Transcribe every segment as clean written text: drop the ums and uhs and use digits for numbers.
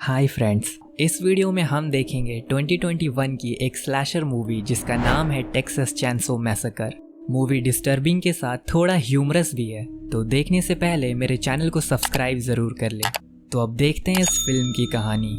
Hi friends, इस video में हम देखेंगे 2021 की एक स्लैशर मूवी जिसका नाम है Texas chainsaw massacre. Movie disturbing के साथ थोड़ा ह्यूमरस भी है, तो देखने से पहले मेरे चैनल को सब्सक्राइब ज़रूर कर ले। तो अब देखते हैं इस फिल्म की कहानी।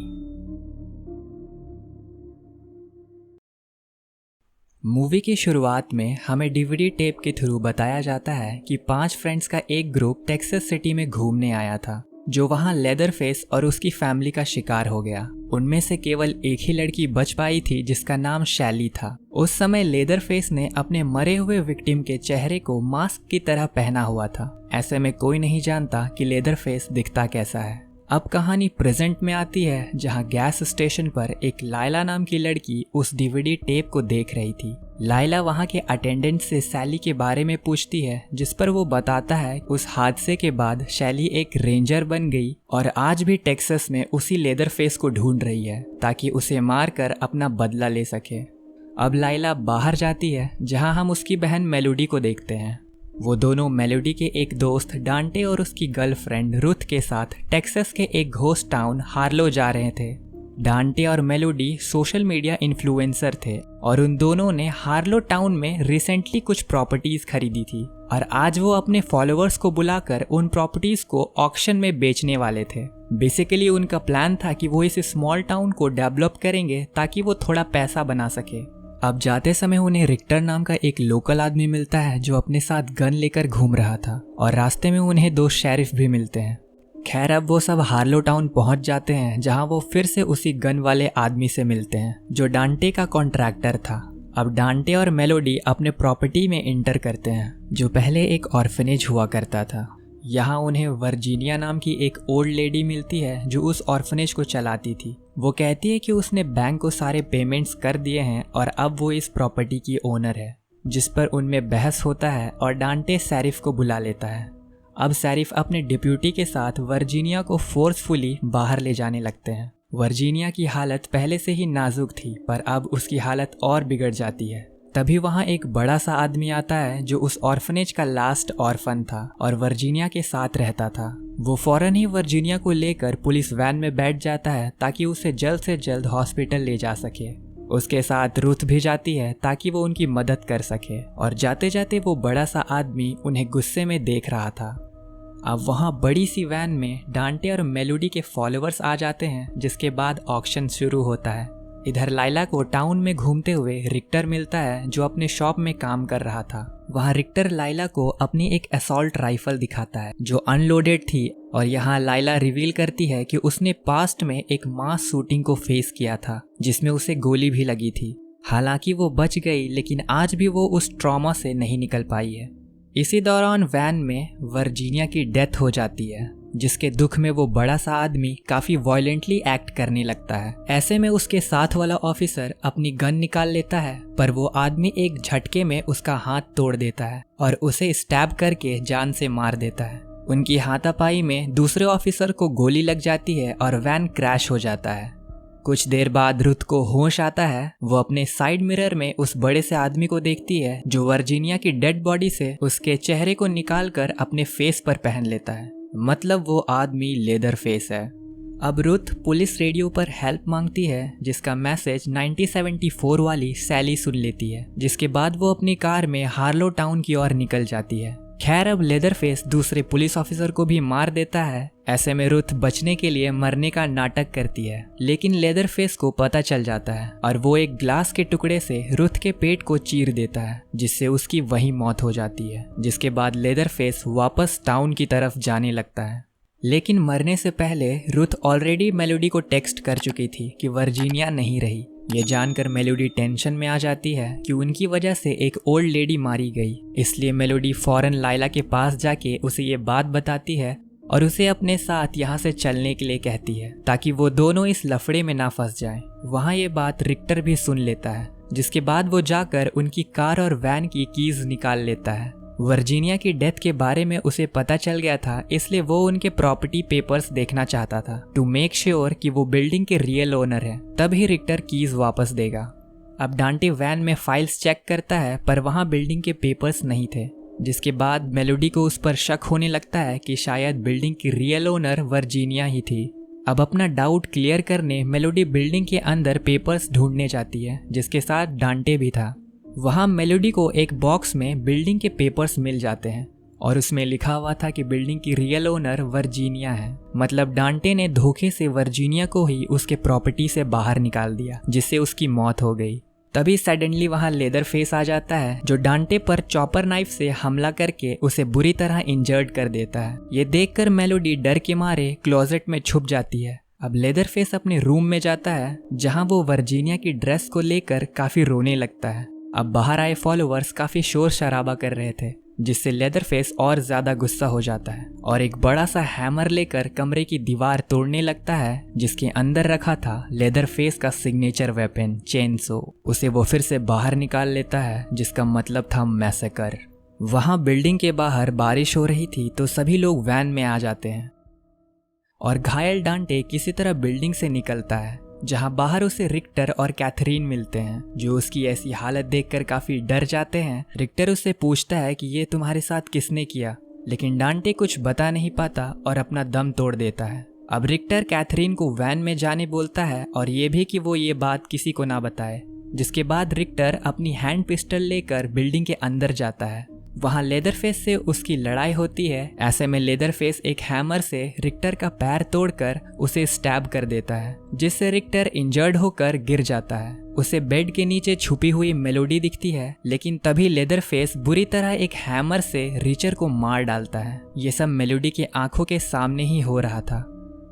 मूवी की शुरुआत में हमें डीवीडी टेप के थ्रू बताया जाता है कि 5 फ्रेंड्स का एक ग्रुप टेक्सास सिटी में घूमने आया था, जो वहां लेदरफेस और उसकी फैमिली का शिकार हो गया। उनमें से केवल एक ही लड़की बच पाई थी जिसका नाम शैली था। उस समय लेदरफेस ने अपने मरे हुए विक्टिम के चेहरे को मास्क की तरह पहना हुआ था। ऐसे में कोई नहीं जानता कि लेदरफेस दिखता कैसा है। अब कहानी प्रेजेंट में आती है, जहां गैस स्टेशन पर एक लाइला नाम की लड़की उस डीवीडी टेप को देख रही थी। लाइला वहां के अटेंडेंट से सैली के बारे में पूछती है, जिस पर वो बताता है उस हादसे के बाद शैली एक रेंजर बन गई और आज भी टेक्सास में उसी लेदरफेस को ढूंढ रही है ताकि उसे मारकर अपना बदला ले सके। अब लाइला बाहर जाती है, जहां हम उसकी बहन मेलोडी को देखते हैं। वो दोनों मेलोडी के एक दोस्त डांटे और उसकी गर्लफ्रेंड रुथ के साथ टेक्सास के एक घोस्ट टाउन हार्लो जा रहे थे। डांटे और मेलोडी सोशल मीडिया इन्फ्लुएंसर थे और उन दोनों ने हार्लो टाउन में रिसेंटली कुछ प्रॉपर्टीज खरीदी थी और आज वो अपने फॉलोअर्स को बुलाकर उन प्रॉपर्टीज को ऑक्शन में बेचने वाले थे। बेसिकली उनका प्लान था कि वो इस स्मॉल टाउन को डेवलप करेंगे ताकि वो थोड़ा पैसा बना सके। अब जाते समय उन्हें रिक्टर नाम का एक लोकल आदमी मिलता है जो अपने साथ गन लेकर घूम रहा था और रास्ते में उन्हें 2 शेरिफ भी मिलते हैं। खैर, अब वो सब हार्लो टाउन पहुंच जाते हैं, जहां वो फिर से उसी गन वाले आदमी से मिलते हैं जो डांटे का कॉन्ट्रैक्टर था। अब डांटे और मेलोडी अपने प्रॉपर्टी में इंटर करते हैं, जो पहले एक ऑर्फनेज हुआ करता था। यहाँ उन्हें वर्जीनिया नाम की एक ओल्ड लेडी मिलती है जो उस ऑर्फनेज को चलाती थी। वो कहती है कि उसने बैंक को सारे पेमेंट्स कर दिए हैं और अब वो इस प्रॉपर्टी की ओनर है, जिस पर उनमें बहस होता है और डांटे शेरिफ को बुला लेता है। अब शेरिफ अपने डिप्यूटी के साथ वर्जीनिया को फोर्सफुली बाहर ले जाने लगते हैं। वर्जीनिया की हालत पहले से ही नाजुक थी, पर अब उसकी हालत और बिगड़ जाती है। तभी वहाँ एक बड़ा सा आदमी आता है जो उस ऑर्फनेज का लास्ट ऑर्फन था और वर्जीनिया के साथ रहता था। वो फौरन ही वर्जीनिया को लेकर पुलिस वैन में बैठ जाता है ताकि उसे जल्द से जल्द हॉस्पिटल ले जा सके। उसके साथ रुथ भी जाती है ताकि वो उनकी मदद कर सके और जाते जाते वो बड़ा सा आदमी उन्हें गुस्से में देख रहा था। अब वहाँ बड़ी सी वैन में डांटे और मेलोडी के फॉलोअर्स आ जाते हैं, जिसके बाद ऑक्शन शुरू होता है। इधर लाइला को टाउन में घूमते हुए रिक्टर मिलता है जो अपने शॉप में काम कर रहा था। वहाँ रिक्टर लाइला को अपनी एक असॉल्ट राइफल दिखाता है जो अनलोडेड थी और यहाँ लाइला रिवील करती है कि उसने पास्ट में एक मास शूटिंग को फेस किया था जिसमें उसे गोली भी लगी थी। हालांकि वो बच गई, लेकिन आज भी वो उस ट्रॉमा से नहीं निकल पाई है। इसी दौरान वैन में वर्जीनिया की डेथ हो जाती है, जिसके दुख में वो बड़ा सा आदमी काफी वायलेंटली एक्ट करने लगता है। ऐसे में उसके साथ वाला ऑफिसर अपनी गन निकाल लेता है, पर वो आदमी एक झटके में उसका हाथ तोड़ देता है और उसे स्टैब करके जान से मार देता है। उनकी हाथापाई में दूसरे ऑफिसर को गोली लग जाती है और वैन क्रैश हो जाता है। कुछ देर बाद रुथ को होश आता है। वो अपने साइड मिरर में उस बड़े से आदमी को देखती है जो वर्जीनिया की डेड बॉडी से उसके चेहरे को निकालकर अपने फेस पर पहन लेता है। मतलब वो आदमी लेदरफेस है। अब रुथ पुलिस रेडियो पर हेल्प मांगती है, जिसका मैसेज 1974 वाली सैली सुन लेती है, जिसके बाद वो अपनी कार में हार्लो टाउन की ओर निकल जाती है। खैर, अब लेदरफेस दूसरे पुलिस ऑफिसर को भी मार देता है। ऐसे में रुथ बचने के लिए मरने का नाटक करती है, लेकिन लेदरफेस को पता चल जाता है और वो एक ग्लास के टुकड़े से रुथ के पेट को चीर देता है, जिससे उसकी वहीं मौत हो जाती है। जिसके बाद लेदरफेस वापस टाउन की तरफ जाने लगता है, लेकिन मरने से पहले रुथ ऑलरेडी मेलोडी को टेक्स्ट कर चुकी थी कि वर्जीनिया नहीं रही। ये जानकर मेलोडी टेंशन में आ जाती है कि उनकी वजह से एक ओल्ड लेडी मारी गई। इसलिए मेलोडी फौरन लाइला के पास जाके उसे ये बात बताती है और उसे अपने साथ यहाँ से चलने के लिए कहती है ताकि वो दोनों इस लफड़े में ना फंस जाएं। वहाँ ये बात रिक्टर भी सुन लेता है, जिसके बाद वो जाकर उनकी कार और वैन की कीज निकाल लेता है। वर्जीनिया की डेथ के बारे में उसे पता चल गया था, इसलिए वो उनके प्रॉपर्टी पेपर्स देखना चाहता था टू मेक श्योर कि वो बिल्डिंग के रियल ओनर है। तभी रिक्टर कीज वापस देगा। अब डांटे वैन में फाइल्स चेक करता है, पर वहाँ बिल्डिंग के पेपर्स नहीं थे, जिसके बाद मेलोडी को उस पर शक होने लगता है कि शायद बिल्डिंग की रियल ओनर वर्जीनिया ही थी। अब अपना डाउट क्लियर करने मेलोडी बिल्डिंग के अंदर पेपर्स ढूंढने जाती है, जिसके साथ डांटे भी था। वहाँ मेलोडी को एक बॉक्स में बिल्डिंग के पेपर्स मिल जाते हैं और उसमें लिखा हुआ था कि बिल्डिंग की रियल ओनर वर्जीनिया है। मतलब डांटे ने धोखे से वर्जीनिया को ही उसके प्रॉपर्टी से बाहर निकाल दिया, जिससे उसकी मौत हो गई। तभी सडनली वहाँ लेदरफेस आ जाता है, जो डांटे पर चॉपर नाइफ से हमला करके उसे बुरी तरह इंजर्ड कर देता है। ये देखकर मेलोडी डर के मारे क्लोजेट में छुप जाती है। अब लेदरफेस अपने रूम में जाता है, जहाँ वो वर्जीनिया की ड्रेस को लेकर काफी रोने लगता है। अब बाहर आए फॉलोअर्स काफी शोर शराबा कर रहे थे, जिससे लेदरफेस और ज्यादा गुस्सा हो जाता है और एक बड़ा सा हैमर लेकर कमरे की दीवार तोड़ने लगता है, जिसके अंदर रखा था लेदरफेस का सिग्नेचर वेपन चेनसो। उसे वो फिर से बाहर निकाल लेता है, जिसका मतलब था मैसेकर। वहां बिल्डिंग के बाहर बारिश हो रही थी, तो सभी लोग वैन में आ जाते हैं और घायल डांटे किसी तरह बिल्डिंग से निकलता है, जहां बाहर उसे रिक्टर और कैथरीन मिलते हैं, जो उसकी ऐसी हालत देखकर काफी डर जाते हैं। रिक्टर उससे पूछता है कि ये तुम्हारे साथ किसने किया, लेकिन डांटे कुछ बता नहीं पाता और अपना दम तोड़ देता है। अब रिक्टर कैथरीन को वैन में जाने बोलता है और ये भी कि वो ये बात किसी को ना बताए, जिसके बाद रिक्टर अपनी हैंड पिस्टल लेकर बिल्डिंग के अंदर जाता है। वहाँ लेदरफेस से उसकी लड़ाई होती है। ऐसे में लेदरफेस एक हैमर से रिक्टर का पैर तोड़कर उसे स्टैब कर देता है, जिससे रिक्टर इंजर्ड होकर गिर जाता है। उसे बेड के नीचे छुपी हुई मेलोडी दिखती है, लेकिन तभी लेदरफेस बुरी तरह एक हैमर से रिचर को मार डालता है। ये सब मेलोडी के आंखों के सामने ही हो रहा था।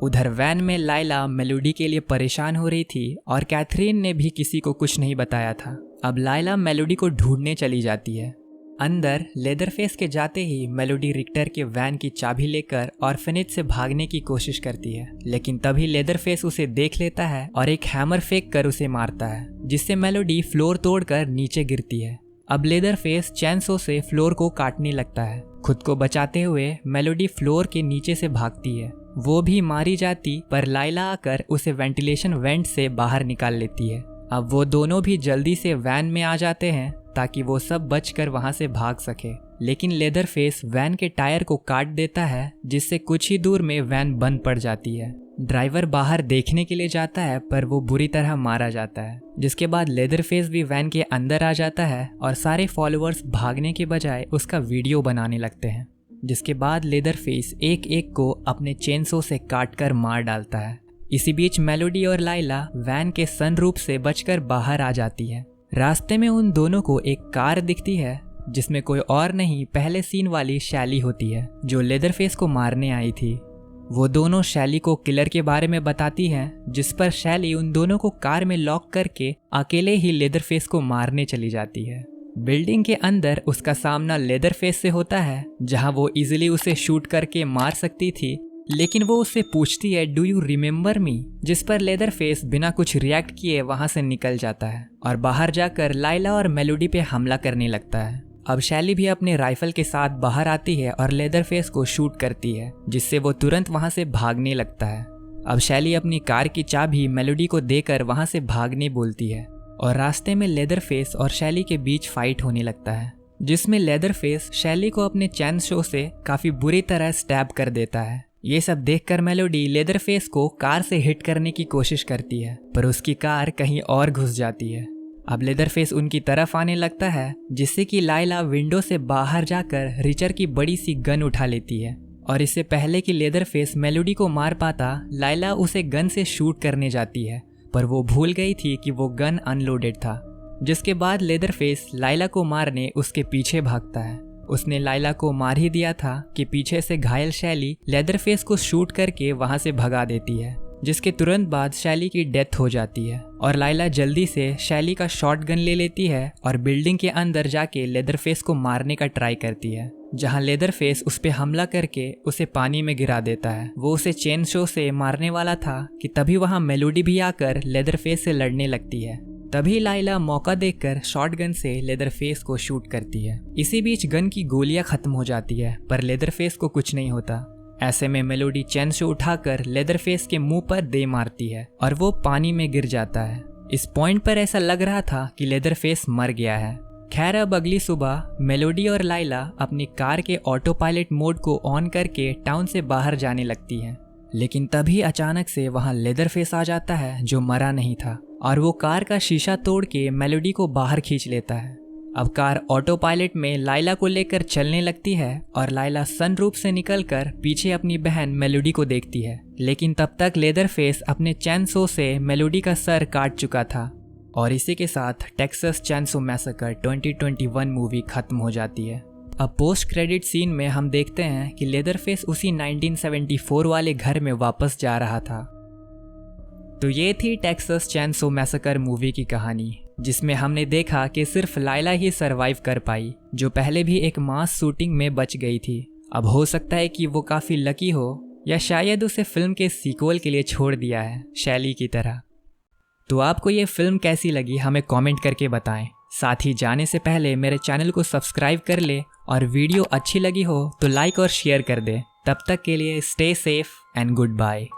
उधर वैन में लाइला मेलोडी के लिए परेशान हो रही थी और कैथरीन ने भी किसी को कुछ नहीं बताया था। अब लाइला मेलोडी को ढूंढने चली जाती है। अंदर लेदरफेस के जाते ही मेलोडी रिक्टर के वैन की चाबी लेकर ऑर्फनेज से भागने की कोशिश करती है, लेकिन तभी लेदरफेस उसे देख लेता है और एक हैमर फेंक कर उसे मारता है, जिससे मेलोडी फ्लोर तोड़कर नीचे गिरती है। अब लेदरफेस चैनसो से फ्लोर को काटने लगता है। खुद को बचाते हुए मेलोडी फ्लोर के नीचे से भागती है। वो भी मारी जाती, पर लाइला आकर उसे वेंटिलेशन वेंट से बाहर निकाल लेती है। अब वो दोनों भी जल्दी से वैन में आ जाते हैं ताकि वो सब बचकर वहां से भाग सके, लेकिन लेदरफेस वैन के टायर को काट देता है, जिससे कुछ ही दूर में वैन बंद पड़ जाती है। ड्राइवर बाहर देखने के लिए जाता है, पर वो बुरी तरह मारा जाता है, जिसके बाद लेदरफेस भी वैन के अंदर आ जाता है और सारे फॉलोअर्स भागने के बजाय उसका वीडियो बनाने लगते हैं, जिसके बाद लेदरफेस एक एक को अपने चेनसो से काटकर मार डालता है। इसी बीच मेलोडी और लाइला वैन के सनरूफ से बचकर बाहर आ जाती है। रास्ते में उन दोनों को एक कार दिखती है, जिसमें कोई और नहीं पहले सीन वाली शैली होती है, जो लेदरफेस को मारने आई थी। वो दोनों शैली को किलर के बारे में बताती हैं, जिस पर शैली उन दोनों को कार में लॉक करके अकेले ही लेदरफेस को मारने चली जाती है। बिल्डिंग के अंदर उसका सामना लेदरफेस से होता है, जहां वो इजीली उसे शूट करके मार सकती थी, लेकिन वो उससे पूछती है डू यू रिमेम्बर मी, जिस पर लेदरफेस बिना कुछ रिएक्ट किए वहां से निकल जाता है और बाहर जाकर लाइला और मेलोडी पे हमला करने लगता है। अब शैली भी अपने राइफल के साथ बाहर आती है और लेदरफेस को शूट करती है, जिससे वो तुरंत वहां से भागने लगता है। अब शैली अपनी कार की चाबी मेलोडी को देकर वहां से भागने बोलती है और रास्ते में लेदरफेस और शैली के बीच फाइट होने लगता है, जिसमें लेदरफेस शैली को अपने चेनसो से काफी बुरी तरह स्टैब कर देता है। ये सब देखकर मेलोडी लेदरफेस को कार से हिट करने की कोशिश करती है, पर उसकी कार कहीं और घुस जाती है। अब लेदरफेस उनकी तरफ आने लगता है, जिससे कि लाइला विंडो से बाहर जाकर रिचर की बड़ी सी गन उठा लेती है और इससे पहले कि लेदरफेस मेलोडी को मार पाता, लाइला उसे गन से शूट करने जाती है, पर वो भूल गई थी कि वो गन अनलोडेड था, जिसके बाद लेदरफेस लाइला को मारने उसके पीछे भागता है। उसने लाइला को मार ही दिया था कि पीछे से घायल शैली लेदरफेस को शूट करके वहां से भगा देती है, जिसके तुरंत बाद शैली की डेथ हो जाती है और लाइला जल्दी से शैली का शॉटगन ले लेती है और बिल्डिंग के अंदर जाके लेदरफेस को मारने का ट्राई करती है, जहां लेदरफेस उस पे हमला करके उसे पानी में गिरा देता है। वो उसे चेनसो से मारने वाला था कि तभी वहां मेलोडी भी आकर लेदरफेस से लड़ने लगती है। तभी लाइला मौका देखकर शॉटगन से लेदरफेस को शूट करती है। इसी बीच गन की गोलियां खत्म हो जाती है, पर लेदरफेस को कुछ नहीं होता। ऐसे में मेलोडी चेनसो उठाकर लेदरफेस के मुंह पर दे मारती है और वो पानी में गिर जाता है। इस पॉइंट पर ऐसा लग रहा था कि लेदरफेस मर गया है। खैर अब अगली सुबह मेलोडी और लाइला अपनी कार के ऑटो पायलट मोड को ऑन करके टाउन से बाहर जाने लगती हैं। लेकिन तभी अचानक से वहाँ लेदरफेस आ जाता है जो मरा नहीं था, और वो कार का शीशा तोड़ के मेलोडी को बाहर खींच लेता है। अब कार ऑटो पायलट में लाइला को लेकर चलने लगती है और लाइला सनरूफ से निकलकर पीछे अपनी बहन मेलोडी को देखती है, लेकिन तब तक लेदरफेस अपने चैनसो से मेलोडी का सर काट चुका था। और इसी के साथ टेक्सास चैनसो मैसेकर 2021 मूवी खत्म हो जाती है। अब पोस्ट क्रेडिट सीन में हम देखते हैं कि लेदरफेस उसी 1974 वाले घर में वापस जा रहा था। तो ये थी टेक्सास चैनसो मैसेकर मूवी की कहानी, जिसमें हमने देखा कि सिर्फ लाइला ही सरवाइव कर पाई, जो पहले भी एक मास शूटिंग में बच गई थी। अब हो सकता है कि वो काफ़ी लकी हो, या शायद उसे फिल्म के सीक्वल के लिए छोड़ दिया है, शैली की तरह। तो आपको ये फिल्म कैसी लगी हमें कमेंट करके बताएं। साथ ही जाने से पहले मेरे चैनल को सब्सक्राइब कर ले, और वीडियो अच्छी लगी हो तो लाइक और शेयर कर दे। तब तक के लिए stay safe and good bye.